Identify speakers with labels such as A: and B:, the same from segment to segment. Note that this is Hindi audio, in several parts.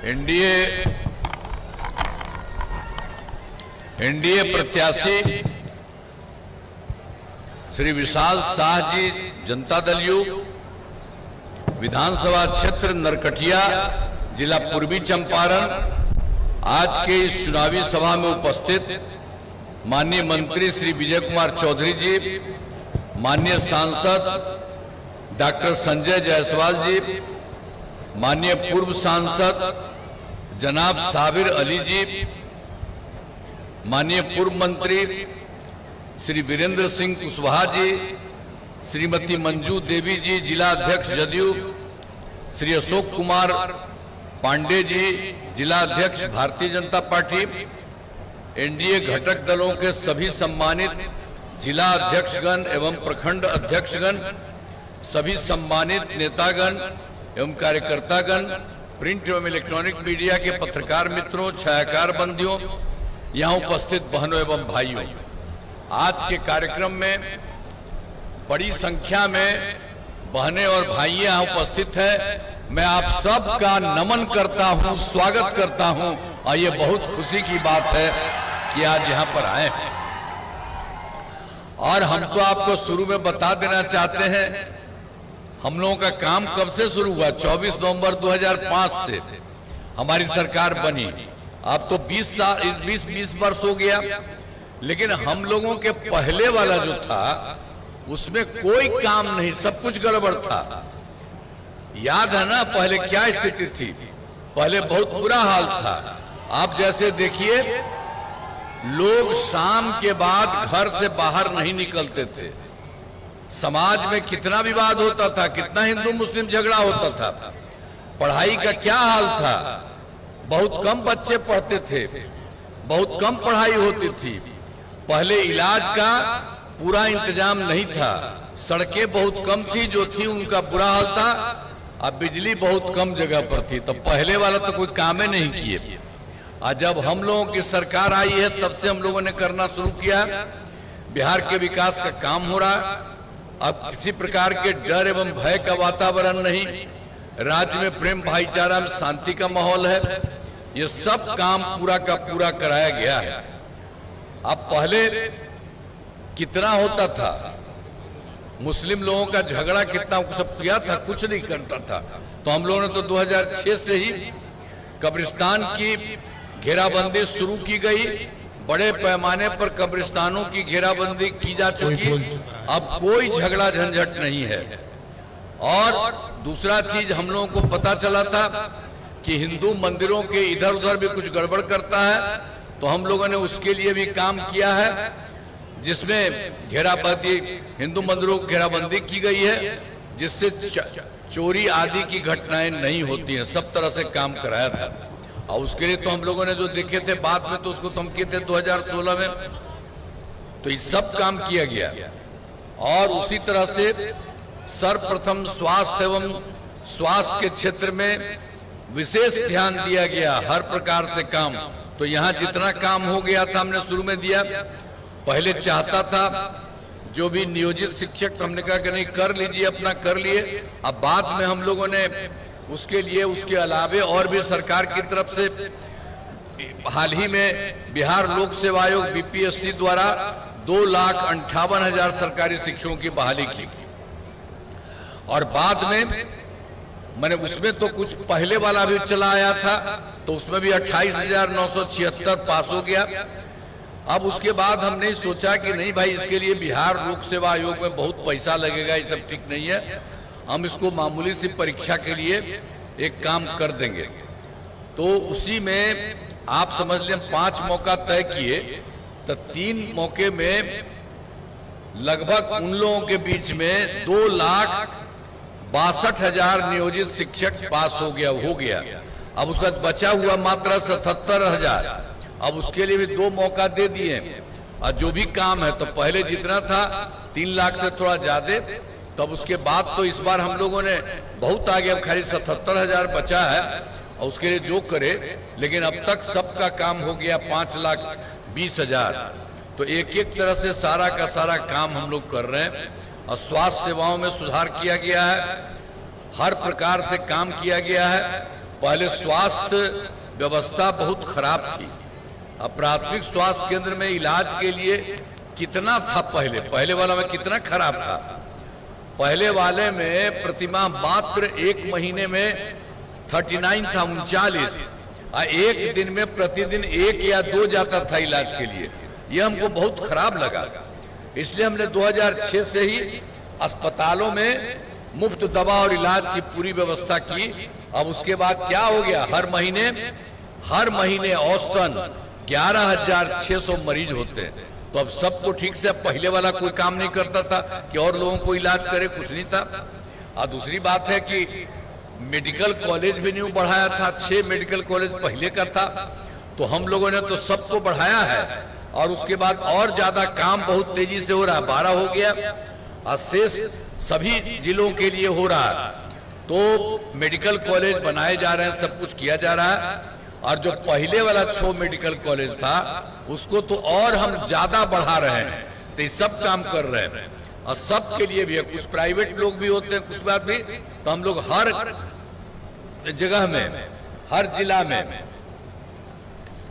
A: एनडीए प्रत्याशी श्री विशाल शाह जी जनता दल यू विधानसभा क्षेत्र नरकटिया जिला पूर्वी चंपारण आज के इस चुनावी सभा में उपस्थित माननीय मंत्री श्री विजय कुमार चौधरी जी, माननीय सांसद डॉक्टर संजय जायसवाल जी, माननीय पूर्व सांसद जनाब साबिर अली जी, माननीय पूर्व मंत्री श्री वीरेंद्र सिंह कुशवाहा जी, श्रीमती मंजू देवी जी जिला अध्यक्ष जदयू, श्री अशोक कुमार पांडे जी जिला अध्यक्ष भारतीय जनता पार्टी, एनडीए घटक दलों के सभी सम्मानित जिला अध्यक्षगण एवं प्रखंड अध्यक्षगण, सभी सम्मानित नेतागण एवं कार्यकर्तागण, प्रिंट एवं इलेक्ट्रॉनिक मीडिया के पत्रकार मित्रों, छायाकार बंधुओं, यहाँ उपस्थित बहनों एवं भाइयों, आज के कार्यक्रम में बड़ी संख्या में बहनें और भाई यहाँ उपस्थित हैं। मैं आप सब का नमन करता हूँ, स्वागत करता हूँ और ये बहुत खुशी की बात है कि आज यहाँ पर आए हैं। और हम तो आपको शुरू में बता देना चाहते हैं, हम लोगों का काम कब से शुरू हुआ? 24 नवंबर 2005 से हमारी सरकार बनी। अब तो 20 वर्ष हो गया, लेकिन हम लोगों के पहले वाला जो था उसमें कोई काम नहीं, सब कुछ गड़बड़ था। याद है ना पहले क्या स्थिति थी? पहले बहुत बुरा हाल था। आप जैसे देखिए, लोग शाम के बाद घर से बाहर नहीं निकलते थे। समाज में कितना विवाद होता था, कितना हिंदू मुस्लिम झगड़ा होता था। पढ़ाई का क्या हाल था? बहुत कम बच्चे पढ़ते थे, बहुत कम पढ़ाई होती थी। पहले इलाज का पूरा इंतजाम नहीं था, सड़कें बहुत कम थी, जो थी उनका बुरा हाल था। अब बिजली बहुत कम जगह पर थी, तो पहले वाला तो कोई काम ही नहीं किए। और जब हम लोगों की सरकार आई है तब से हम लोगों ने करना शुरू किया। बिहार के विकास का काम हो रहा है। अब किसी प्रकार के डर एवं भय का वातावरण नहीं, राज्य में प्रेम भाईचारा में शांति का माहौल है। ये सब काम पूरा का पूरा कराया गया है। अब पहले कितना होता था, मुस्लिम लोगों का झगड़ा कितना सब किया था, कुछ नहीं करता था। तो हम लोगों ने तो 2006 से ही कब्रिस्तान की घेराबंदी शुरू की गई। बड़े पैमाने पर कब्रिस्तानों की घेराबंदी की जा चुकी। अब कोई झगड़ा झंझट नहीं है। और दूसरा चीज हम लोगों को पता चला था कि हिंदू मंदिरों के इधर उधर भी कुछ गड़बड़ करता है, तो हम लोगों ने उसके लिए भी काम किया है, जिसमें घेराबंदी, हिंदू मंदिरों की घेराबंदी की गई है, जिससे चोरी आदि की घटनाएं नहीं होती हैं। सब तरह से काम कराया था। और उसके लिए तो हम लोगों ने जो देखे थे बाद में, तो उसको तो हम किए थे 2016 में। तो ये सब काम किया गया। और उसी तरह से सर्वप्रथम स्वास्थ्य एवं स्वास्थ्य के क्षेत्र में विशेष ध्यान दिया गया, हर प्रकार से काम। तो यहाँ जितना काम हो गया था हमने शुरू में दिया। पहले चाहता था जो भी नियोजित शिक्षक, तो हमने कहा कि नहीं, कर लीजिए, अपना कर लिए। अब बाद में हम लोगों ने उसके लिए, उसके अलावे और भी सरकार की तरफ से हाल ही में बिहार लोक सेवा आयोग बीपीएससी द्वारा 2,58,000 सरकारी शिक्षकों की बहाली की। और बाद में मैंने उसमें तो कुछ पहले वाला भी चला आया था, तो उसमें भी 28,976 पास हो गया। अब उसके बाद हमने सोचा कि नहीं भाई, इसके लिए बिहार लोक सेवा आयोग में बहुत पैसा लगेगा, ये सब ठीक नहीं है, हम इसको मामूली सी परीक्षा के लिए एक काम कर देंगे। तो उसी में आप समझ लें 5 मौका तय किए, तो 3 मौके में लगभग उन लोगों के बीच में 2,62,000 नियोजित शिक्षक पास हो गया। अब उसका बचा हुआ मात्र 77,000। अब उसके लिए भी 2 मौका दे दिए। और जो भी काम है, तो पहले जितना था 3 लाख से थोड़ा ज्यादा, तब उसके बाद तो इस बार हम लोगों ने बहुत आगे, अब खाली 77,000 बचा है और उसके लिए जो करे। लेकिन अब तक सबका काम हो गया 5,20,000। तो एक एक तरह से सारा का सारा काम हम लोग कर रहे हैं। और स्वास्थ्य सेवाओं में सुधार किया गया है, हर प्रकार से काम किया गया है। पहले स्वास्थ्य व्यवस्था बहुत खराब थी। अब प्राथमिक स्वास्थ्य केंद्र में इलाज के लिए कितना था, पहले वाला में कितना खराब था। पहले वाले में प्रतिमाह मात्र एक महीने में 39 था, 39, और एक दिन में प्रतिदिन 1 या 2 जाता था इलाज के लिए। यह हमको बहुत खराब लगा, इसलिए हमने 2006 से ही अस्पतालों में मुफ्त दवा और इलाज की पूरी व्यवस्था की। अब उसके बाद क्या हो गया, हर महीने औसतन 11,600 मरीज होते हैं। तो अब सब तो ठीक से, पहले वाला कोई काम नहीं करता था कि और लोगों को इलाज करे, कुछ नहीं था। और दूसरी बात है कि मेडिकल कॉलेज भी नहीं बढ़ाया था, 6 मेडिकल कॉलेज पहले का था, तो हम लोगों ने तो सबको बढ़ाया है। और उसके बाद और ज्यादा काम बहुत तेजी से हो रहा है, 12 हो गया और शेष सभी जिलों के लिए हो रहा है। तो मेडिकल कॉलेज बनाए जा रहे हैं, सब कुछ किया जा रहा है। और जो पहले वाला 6 मेडिकल कॉलेज था उसको तो और हम ज्यादा बढ़ा रहे हैं, तो ये सब काम कर रहे हैं। और सब के लिए भी है, कुछ प्राइवेट लोग भी होते हैं, कुछ बात भी, तो हम लोग हर जगह में, हर जिला में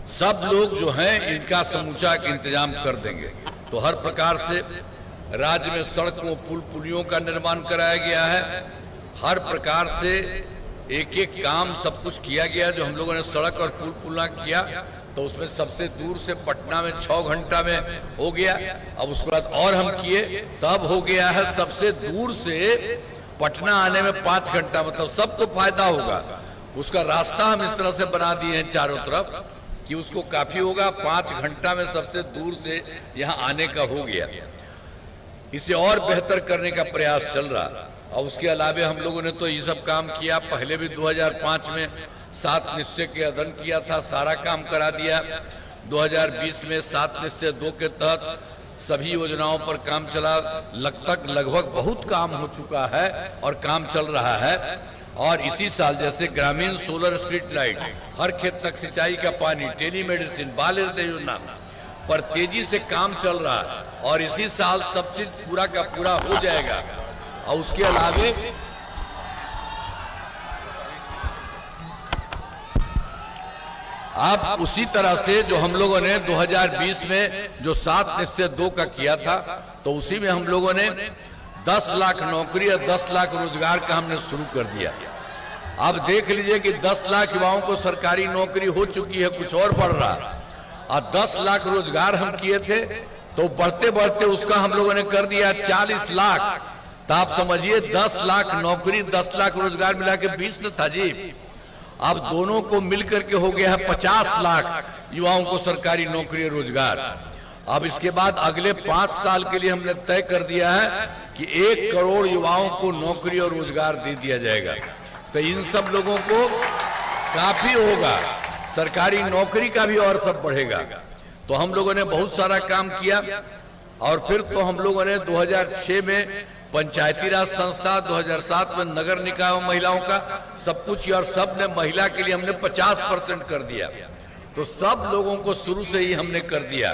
A: सब लोग जो हैं इनका समूचा इंतजाम कर देंगे। तो हर प्रकार से राज्य में सड़कों, पुल पुलियों का निर्माण कराया गया है। हर प्रकार से एक एक काम सब कुछ किया गया। जो हम लोगों ने सड़क और पुल पुला किया, तो उसमें सबसे दूर से पटना में 6 घंटा में हो गया। अब उसके बाद और हम किए, तब हो गया है सबसे दूर से पटना आने में 5 घंटा। मतलब सबको फायदा होगा। उसका रास्ता हम इस तरह से बना दिए हैं चारों तरफ कि उसको काफी होगा, 5 घंटा में सबसे दूर से यहाँ आने का हो गया। इसे और बेहतर करने का प्रयास चल रहा। और उसके अलावे हम लोगों ने तो ये सब काम किया। पहले भी 2005 में 7 निश्चय के अध्ययन किया था, सारा काम करा दिया। 2020 में 7 निश्चय 2 के तहत सभी योजनाओं पर काम चला। लगभग बहुत काम हो चुका है और काम चल रहा है। और इसी साल जैसे ग्रामीण सोलर स्ट्रीट लाइट, हर खेत तक सिंचाई का पानी, टेलीमेडिसिन, बाल हृदय योजना पर तेजी से काम चल रहा है। और इसी साल सब चीज पूरा का पूरा हो जाएगा। और उसके अलावे अब उसी तरह से जो हम लोगों ने 2020 में जो 7 निश्चय 2 का किया था, तो उसी में हम लोगों ने 10 लाख नौकरी और 10 लाख रोजगार का हमने शुरू कर दिया। अब देख लीजिए कि 10 लाख युवाओं को सरकारी नौकरी हो चुकी है, कुछ और बढ़ रहा है। और 10 लाख रोजगार हम किए थे, तो बढ़ते बढ़ते उसका हम लोगों ने कर दिया 40 लाख। तो आप समझिए 10 लाख नौकरी, 10 लाख रोजगार मिला के 20 तो था जी। अब दोनों को मिलकर के हो गया है 50 लाख युवाओं को सरकारी नौकरी और रोजगार। अब इसके बाद अगले 5 साल के लिए हमने तय कर दिया है कि 1 करोड़ युवाओं को नौकरी और रोजगार दे दिया जाएगा। तो इन सब लोगों को काफी होगा, सरकारी नौकरी का भी और सब बढ़ेगा। तो हम लोगों ने बहुत सारा काम किया। और फिर तो हम लोगों ने 2006 में पंचायती राज संस्था, 2007 में नगर निकाय महिलाओं का सब कुछ, और सब ने महिला के लिए हमने 50% कर दिया। तो सब लोगों को शुरू से ही हमने कर दिया।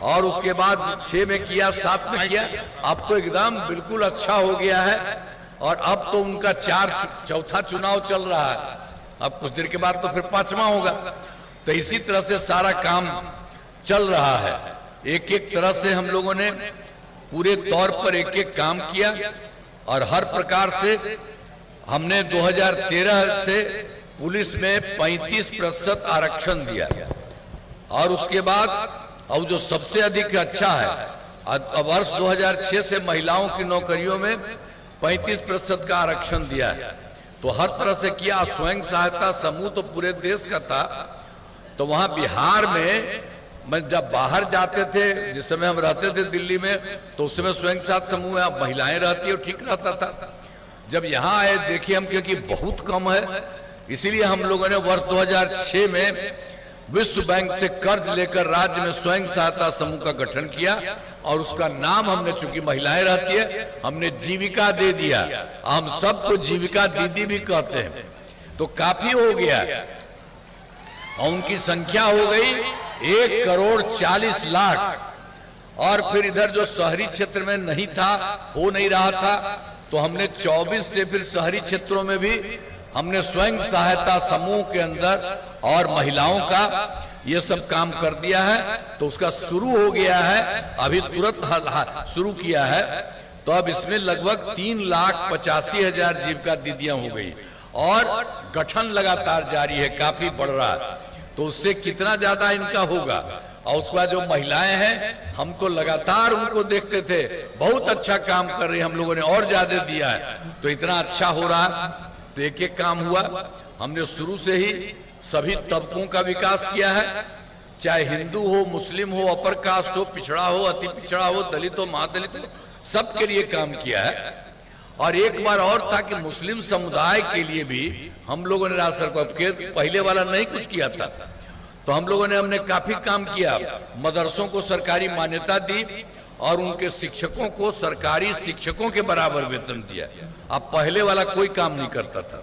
A: और उसके बाद 6 में किया, 7 में किया। अब तो एकदम बिल्कुल अच्छा हो गया है। और अब तो उनका चौथा चुनाव चल रहा है। अब कुछ देर के बाद तो फिर 5वां होगा। तो इसी तरह से सारा काम चल रहा है। एक एक तरह से हम लोगों ने पूरे तौर पर एक एक काम किया। और हर प्रकार से हमने 2013 से पुलिस में 35% आरक्षण दिया। और उसके बाद और जो सबसे अधिक अच्छा है, वर्ष 2006 से महिलाओं की नौकरियों में 35% का आरक्षण दिया है। तो हर तरह से किया। स्वयं सहायता समूह तो पूरे देश का था। तो वहां बिहार में मैं जब बाहर जाते थे, जिस समय हम रहते थे दिल्ली में, तो उस समय स्वयं सहायता समूह में महिलाएं रहती है, ठीक रहता था। जब यहाँ आए देखिए हम, क्योंकि बहुत कम है, इसीलिए हम लोगों ने वर्ष 2006 में विश्व बैंक से कर्ज लेकर राज्य में स्वयं सहायता समूह का गठन किया। और उसका नाम हमने, चूंकि महिलाएं रहती है, हमने जीविका दे दिया। हम सबको जीविका दीदी भी कहते हैं। तो काफी हो गया। और उनकी संख्या हो गई 1 करोड़ 40 लाख। और फिर इधर जो शहरी क्षेत्र में नहीं था, हो नहीं रहा था, तो हमने 24 से फिर शहरी क्षेत्रों में भी हमने स्वयं सहायता समूह के अंदर और महिलाओं का ये सब काम कर दिया है। तो उसका शुरू हो गया है, अभी तुरंत शुरू किया है। तो अब इसमें लगभग 3,85,000 जीविका दीदियां हो गई और गठन लगातार जारी है, काफी बढ़ रहा है। तो उससे कितना ज्यादा इनका होगा। और उसके बाद जो महिलाएं हैं, हम तो लगातार उनको देखते थे, बहुत अच्छा काम कर रही है, हम लोगों ने और ज्यादा दिया है। तो इतना अच्छा हो रहा है। तो एक एक काम हुआ। हमने शुरू से ही सभी तबकों का विकास किया है, चाहे हिंदू हो, मुस्लिम हो, अपर कास्ट हो, पिछड़ा हो, अति पिछड़ा हो, दलित हो, महादलित हो, सबके लिए काम किया है। और एक बार और था कि मुस्लिम समुदाय के लिए भी हम लोगों ने राज्य सरकार के पहले वाला नहीं कुछ किया था। तो हम लोगों ने हमने काफी काम किया। मदरसों को सरकारी मान्यता दी और उनके शिक्षकों को सरकारी शिक्षकों के बराबर वेतन दिया। अब पहले वाला कोई काम नहीं करता था।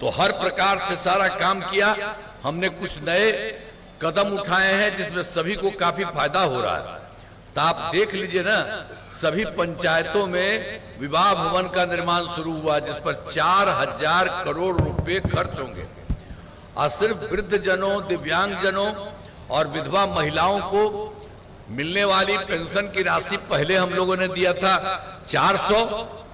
A: तो हर प्रकार से सारा काम किया। हमने कुछ नए कदम उठाए हैं जिसमें सभी को काफी फायदा हो रहा है। तो आप देख लीजिए ना, सभी पंचायतों में विवाह भवन का निर्माण शुरू हुआ, जिस पर 4,000 करोड़ रुपए खर्च होंगे। और सिर्फ वृद्ध जनों, दिव्यांग जनों और विधवा महिलाओं को मिलने वाली पेंशन की राशि पहले हम लोगों ने दिया था 400,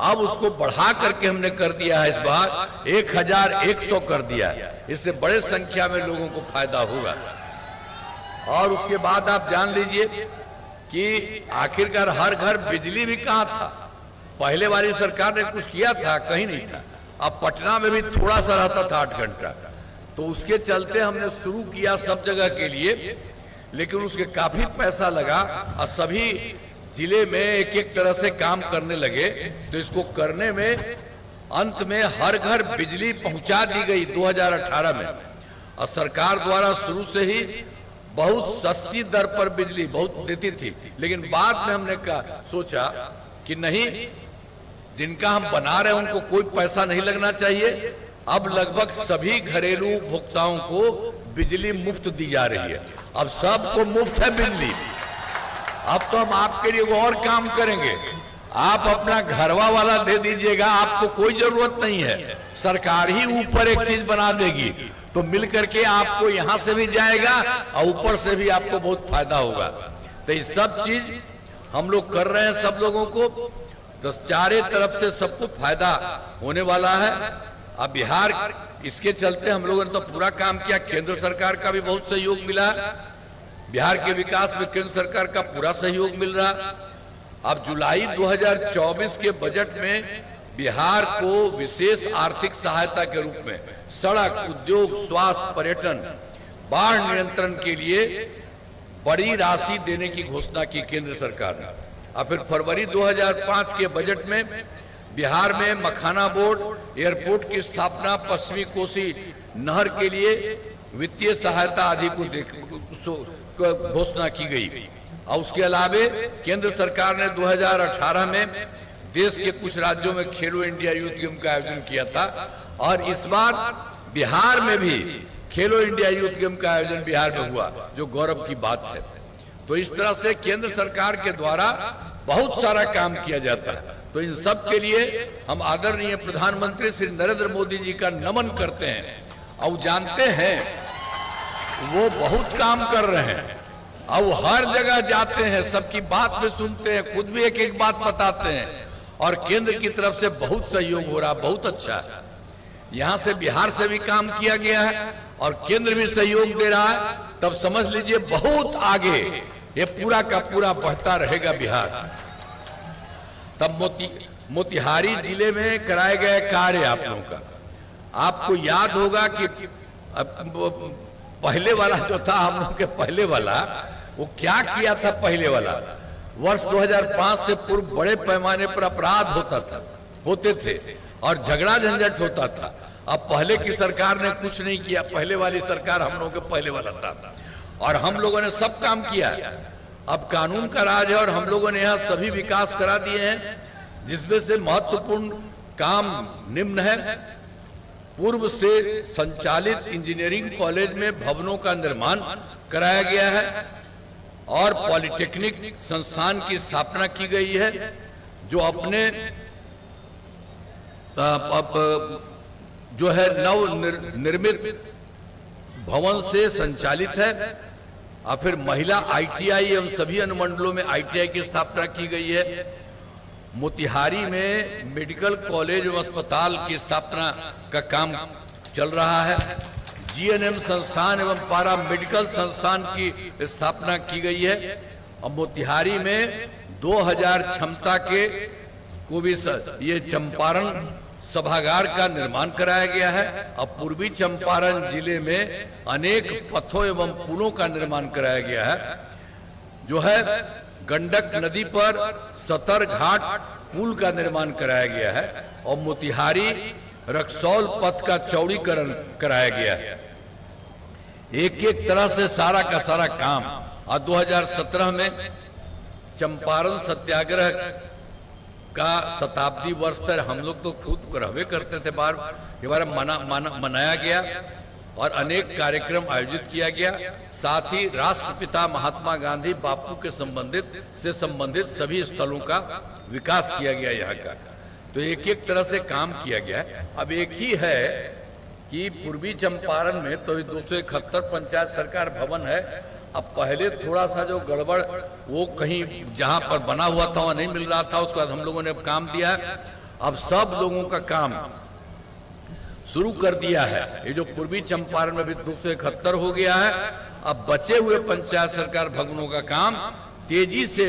A: अब उसको बढ़ा करके हमने कर दिया है इस बार 1,100 कर दिया है। इससे बड़े संख्या में लोगों को फायदा होगा। और उसके बाद आप जान लीजिए कि आखिरकार हर घर बिजली भी कहाँ था। पहले वाली सरकार ने कुछ किया था, कहीं नहीं था। अब पटना में भी थोड़ा सा रहता था 8 घंटा। तो उसके चलते हमने शुरू किया सब जगह के लिए, लेकिन उसके काफी पैसा लगा और सभी जिले में एक एक तरह से काम करने लगे। तो इसको करने में अंत में हर घर बिजली पहुंचा दी गई 2018 में। और सरकार द्वारा शुरू से ही बहुत सस्ती दर पर बिजली बहुत देती थी, लेकिन बाद में हमने सोचा कि नहीं, जिनका हम बना रहे हैं उनको कोई पैसा नहीं लगना चाहिए। अब लगभग सभी घरेलू उपभोक्ताओं को बिजली मुफ्त दी जा रही है। अब सबको मुफ्त है बिजली। अब तो हम आपके लिए और काम करेंगे। आप अपना घरवा वाला दे दीजिएगा, आपको कोई जरूरत नहीं है, सरकार ही ऊपर एक चीज बना देगी। तो मिलकर के आपको यहां से भी जाएगा और ऊपर से भी आपको बहुत फायदा होगा। तो ये सब चीज हम लोग कर रहे हैं सब लोगों को। तो चारे तरफ से सबको फायदा होने वाला है। अब बिहार, इसके चलते हम लोगों ने तो पूरा काम किया। केंद्र सरकार का भी बहुत सहयोग मिला। बिहार के विकास में केंद्र सरकार का पूरा सहयोग मिल रहा। अब जुलाई 2024 के बजट में बिहार को विशेष आर्थिक सहायता के रूप में सड़क, उद्योग, स्वास्थ्य, पर्यटन, बाढ़ नियंत्रण के लिए बड़ी राशि देने की घोषणा की केंद्र सरकार ने। और फिर फरवरी 2005 के बजट में बिहार में मखाना बोर्ड, एयरपोर्ट की स्थापना, पश्चिमी कोसी नहर के लिए वित्तीय सहायता आदि को घोषणा की गई। और उसके अलावे केंद्र सरकार ने 2018 में देश के कुछ राज्यों में खेलो इंडिया यूथ गेम का आयोजन किया था। और इस बार बिहार में भी खेलो इंडिया यूथ गेम का आयोजन बिहार में हुआ, जो गौरव की बात है। तो इस तरह से केंद्र सरकार के द्वारा बहुत सारा काम किया जाता है। तो इन सब के लिए हम आदरणीय प्रधानमंत्री श्री नरेंद्र मोदी जी का नमन करते हैं। और जानते हैं वो बहुत काम कर रहे हैं और वो हर जगह जाते हैं, सबकी बात भी सुनते हैं, खुद भी एक एक बात बताते हैं। और केंद्र की तरफ से बहुत सहयोग हो रहा, बहुत अच्छा है। यहाँ से बिहार से भी काम किया गया है और केंद्र भी सहयोग दे रहा है। तब समझ लीजिए बहुत आगे ये पूरा का पूरा बढ़ता रहेगा बिहार। तब मोतिहारी जिले में कराए गए कार्य आप लोगों का, आपको याद होगा कि पहले वाला जो था हम लोग के पहले वाला, वो क्या किया था। पहले वाला वर्ष 2005 से पूर्व बड़े पैमाने पर अपराध होते थे और झगड़ा झंझट होता था। अब पहले की सरकार ने कुछ नहीं किया, पहले वाली सरकार हम लोगों के पहले वाला था और हम लोगों ने सब काम किया। अब कानून का राज है और हम लोगों ने यहाँ सभी विकास करा दिए हैं, जिसमें से महत्वपूर्ण काम निम्न है। पूर्व से संचालित इंजीनियरिंग कॉलेज में भवनों का निर्माण कराया गया है और पॉलिटेक्निक संस्थान की स्थापना की गई है, जो अपने जो है नव निर्मित भवन से संचालित है। और फिर महिला ITI एवं सभी अनुमंडलों में ITI की स्थापना की गई है। मोतिहारी में मेडिकल कॉलेज एवं अस्पताल की स्थापना का काम चल रहा है। GNM संस्थान एवं पारा मेडिकल संस्थान की स्थापना की गई है। और मोतिहारी में 2000 क्षमता के को भी ये चंपारण सभागार का निर्माण कराया गया है। अब पूर्वी चंपारण जिले में अनेक पथों एवं पुलों का निर्माण कराया गया है। जो है गंडक नदी पर सतर घाट पुल का निर्माण कराया गया है और मोतिहारी रक्सौल पथ का चौड़ीकरण कराया गया है। एक एक तरह से सारा का सारा काम। और 2017 में चंपारण सत्याग्रह का शताब्दी वर्ष पर हम लोग तो खुद रहवे करते थे, बार मनाया गया और अनेक कार्यक्रम आयोजित किया गया। साथ ही राष्ट्रपिता महात्मा गांधी बापू के संबंधित सभी स्थलों का विकास किया गया यहाँ का। तो एक एक तरह से काम किया गया है। अब एक ही है कि पूर्वी चंपारण में तो 271 पंचायत सरकार भवन है। अब पहले थोड़ा सा जो गड़बड़ वो कहीं जहां पर बना हुआ था वहां नहीं मिल रहा था, उसके बाद हम लोगों ने अब काम दिया है। अब सब लोगों का काम शुरू कर दिया है। ये जो पूर्वी चंपारण में भी 271 हो गया है। अब बचे हुए पंचायत सरकार भवनों का काम तेजी से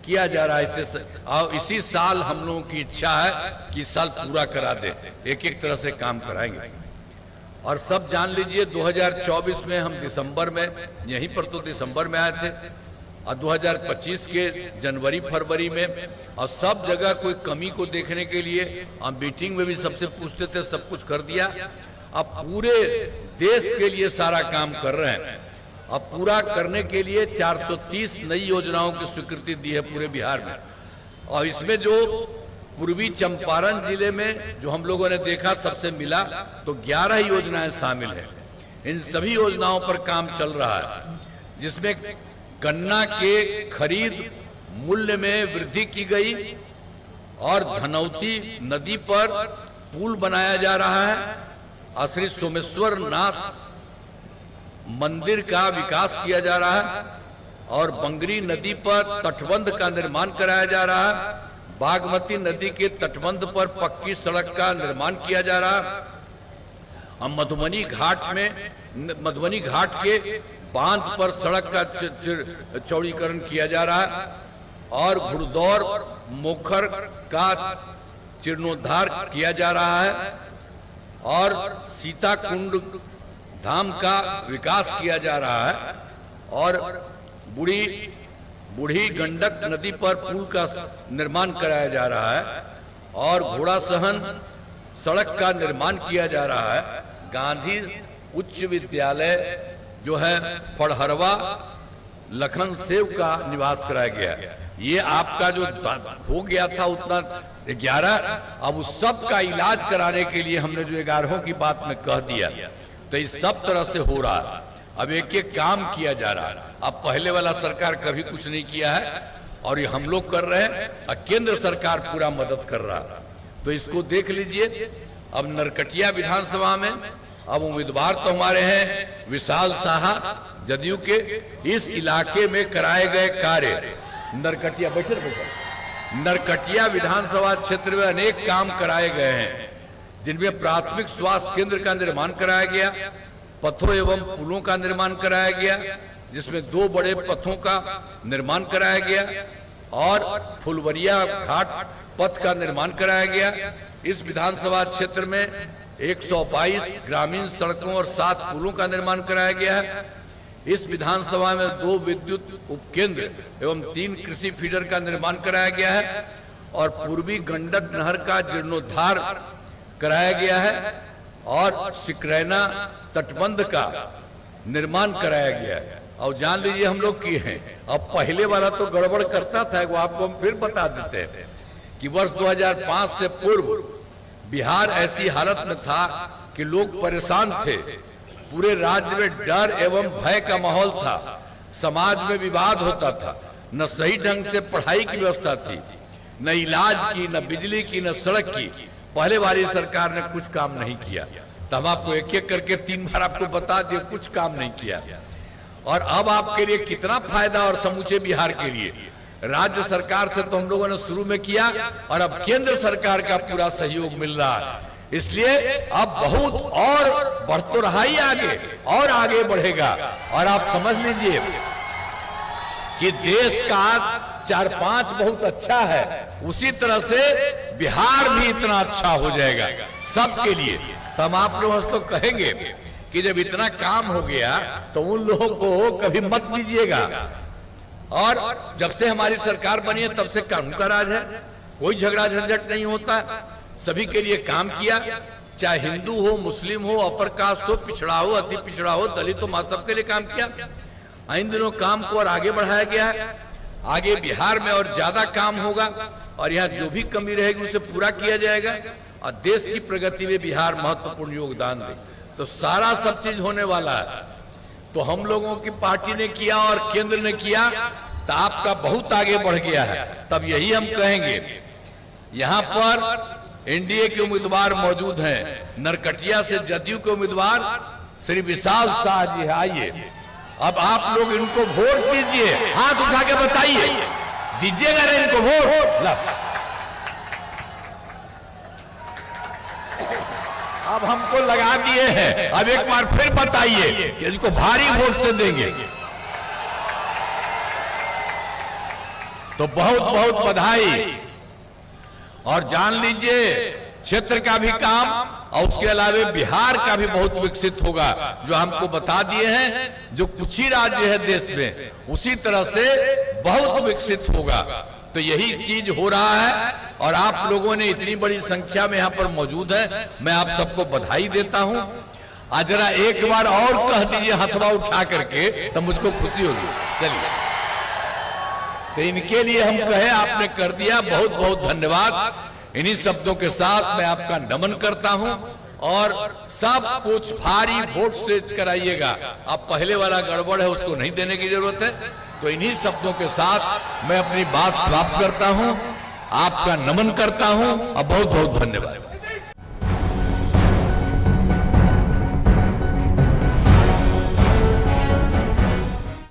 A: किया जा रहा है। और इसी साल हम लोगों की इच्छा है कि इस साल पूरा करा दे, एक एक तरह से काम कराएंगे। और सब जान लीजिए 2024 में हम दिसंबर में यहीं पर तो दिसंबर में आए थे और 2025 के जनवरी फरवरी में, और सब जगह कोई कमी को देखने के लिए हम मीटिंग में भी सबसे पूछते थे, सब कुछ कर दिया। अब पूरे देश के लिए सारा काम कर रहे हैं। अब पूरा करने के लिए 430 नई योजनाओं की स्वीकृति दी है पूरे बिहार में। और इसमें जो पूर्वी चंपारण जिले में जो हम लोगों ने देखा सबसे मिला तो 11 योजनाएं शामिल हैं। इन सभी योजनाओं पर काम चल रहा है, जिसमें गन्ना के खरीद मूल्य में वृद्धि की गई और धनौती नदी पर पुल बनाया जा रहा है। और श्री सोमेश्वर नाथ मंदिर का विकास किया जा रहा है और बंगरी नदी पर तटबंध का निर्माण कराया जा रहा है। बागमती नदी के तटबंध पर पक्की सड़क का निर्माण किया जा रहा है। और मधुबनी घाट के बांध पर सड़क का चौड़ीकरण किया जा रहा है और घुड़दौर मोखर का जीर्णोद्धार किया जा रहा है और सीताकुंड धाम का विकास किया जा रहा है और बूढ़ी गंडक नदी पर पुल का निर्माण कराया जा रहा है और घोड़ा सहन सड़क का निर्माण किया जा रहा है। गांधी उच्च विद्यालय जो है फड़हरवा लखन सेव का निवास कराया गया। ये आपका जो हो गया था उतना 11, अब उस सब का इलाज कराने के लिए हमने जो 11 की बात में कह दिया, तो इस सब तरह से हो रहा है। अब एक एक काम किया जा रहा है। अब पहले वाला सरकार कभी कुछ नहीं किया है और ये हम लोग कर रहे हैं और केंद्र सरकार पूरा मदद कर रहा है। तो इसको देख लीजिए। अब नरकटिया विधानसभा में अब उम्मीदवार तो हमारे हैं विशाल साहा जदयू के। इस इलाके में कराए गए कार्य नरकटिया विधानसभा क्षेत्र में अनेक काम कराए गए हैं, जिनमें प्राथमिक स्वास्थ्य केंद्र का निर्माण कराया गया, पथों एवं पुलों का निर्माण कराया गया, जिसमें 2 बड़े पथों का निर्माण कराया गया और फुलवरिया घाट पथ का निर्माण कराया गया। इस विधानसभा क्षेत्र में 122 ग्रामीण सड़कों और 7 पुलों का निर्माण कराया गया है। इस विधानसभा में 2 विद्युत उपकेंद्र एवं 3 कृषि फीडर का निर्माण कराया गया है और पूर्वी गंडक नहर का जीर्णोद्धार कराया गया है और सिकरैना तटबंध का निर्माण कराया गया है। और जान लीजिए हम लोग किए हैं। अब पहले वाला तो गड़बड़ करता था, वो आपको हम फिर बता देते हैं कि वर्ष 2005 से पूर्व बिहार ऐसी हालत में था कि लोग परेशान थे। पूरे राज्य में डर एवं भय का माहौल था, समाज में विवाद होता था, न सही ढंग से पढ़ाई की व्यवस्था थी, न इलाज की, न बिजली की, न सड़क की। पहले वाली सरकार ने कुछ काम नहीं किया। तो हम आपको एक एक करके 3 बार आपको बता दिए, कुछ काम नहीं किया। और अब आपके लिए कितना फायदा, और समूचे बिहार के लिए राज्य सरकार से तो हम लोगों ने शुरू में किया, और अब केंद्र सरकार का पूरा सहयोग मिल रहा है। इसलिए अब बहुत और बढ़ तो रहा ही आगे, और आगे बढ़ेगा। और आप समझ लीजिए कि देश का 4-5 बहुत अच्छा है, उसी तरह से बिहार भी इतना अच्छा हो जाएगा सबके लिए। तो हम आप लोगों से तो कहेंगे कि जब इतना काम हो गया तो उन लोगों को कभी मत दीजिएगा। और जब से हमारी सरकार बनी है तब से कानून का राज है, कोई झगड़ा झंझट नहीं होता, सभी के लिए काम किया, चाहे हिंदू हो, मुस्लिम हो, अपर कास्ट हो, पिछड़ा हो, अति पिछड़ा हो, दलित हो, सबके लिए काम किया। इन दिनों काम को और आगे बढ़ाया गया है। आगे बिहार में और ज्यादा काम होगा, और यहाँ जो भी कमी रहेगी उसे पूरा किया जाएगा, और देश की प्रगति में बिहार महत्वपूर्ण योगदान दे। तो सारा सब चीज होने वाला है। तो हम लोगों की पार्टी ने किया और केंद्र ने किया, तो आपका बहुत आगे बढ़ गया है। तब यही हम कहेंगे, यहाँ पर एनडीए के उम्मीदवार मौजूद हैं, नरकटिया से जदयू के उम्मीदवार श्री विशाल शाह जी, आइए अब आप लोग इनको वोट दीजिए। हाथ उठा के बताइए, दीजिएगा ना इनको वोट? अब हमको लगा दिए हैं, अब एक बार फिर बताइए कि इनको भारी वोट से देंगे। तो बहुत बहुत बधाई। और जान लीजिए, क्षेत्र का भी काम और उसके अलावा बिहार का भी बहुत विकसित होगा, जो हमको बता दिए हैं। जो कुछ ही राज्य है देश में, उसी तरह से बहुत विकसित होगा। तो यही चीज हो रहा है, और आप लोगों ने इतनी बड़ी संख्या में यहाँ पर मौजूद है, मैं आप सबको बधाई देता हूं। आज जरा एक बार और कह दीजिए हथवा उठा करके, तो मुझको खुशी होगी। चलिए, तो इनके लिए हम कहे, आपने कर दिया, बहुत बहुत धन्यवाद। इन्हीं शब्दों के साथ मैं आपका नमन करता हूं, और सब कुछ भारी वोट से कराइएगा। अब पहले वाला गड़बड़ है, उसको नहीं देने की जरूरत है। तो इन्हीं शब्दों के साथ मैं अपनी बात समाप्त करता हूं, आपका नमन करता हूं, और बहुत बहुत धन्यवाद।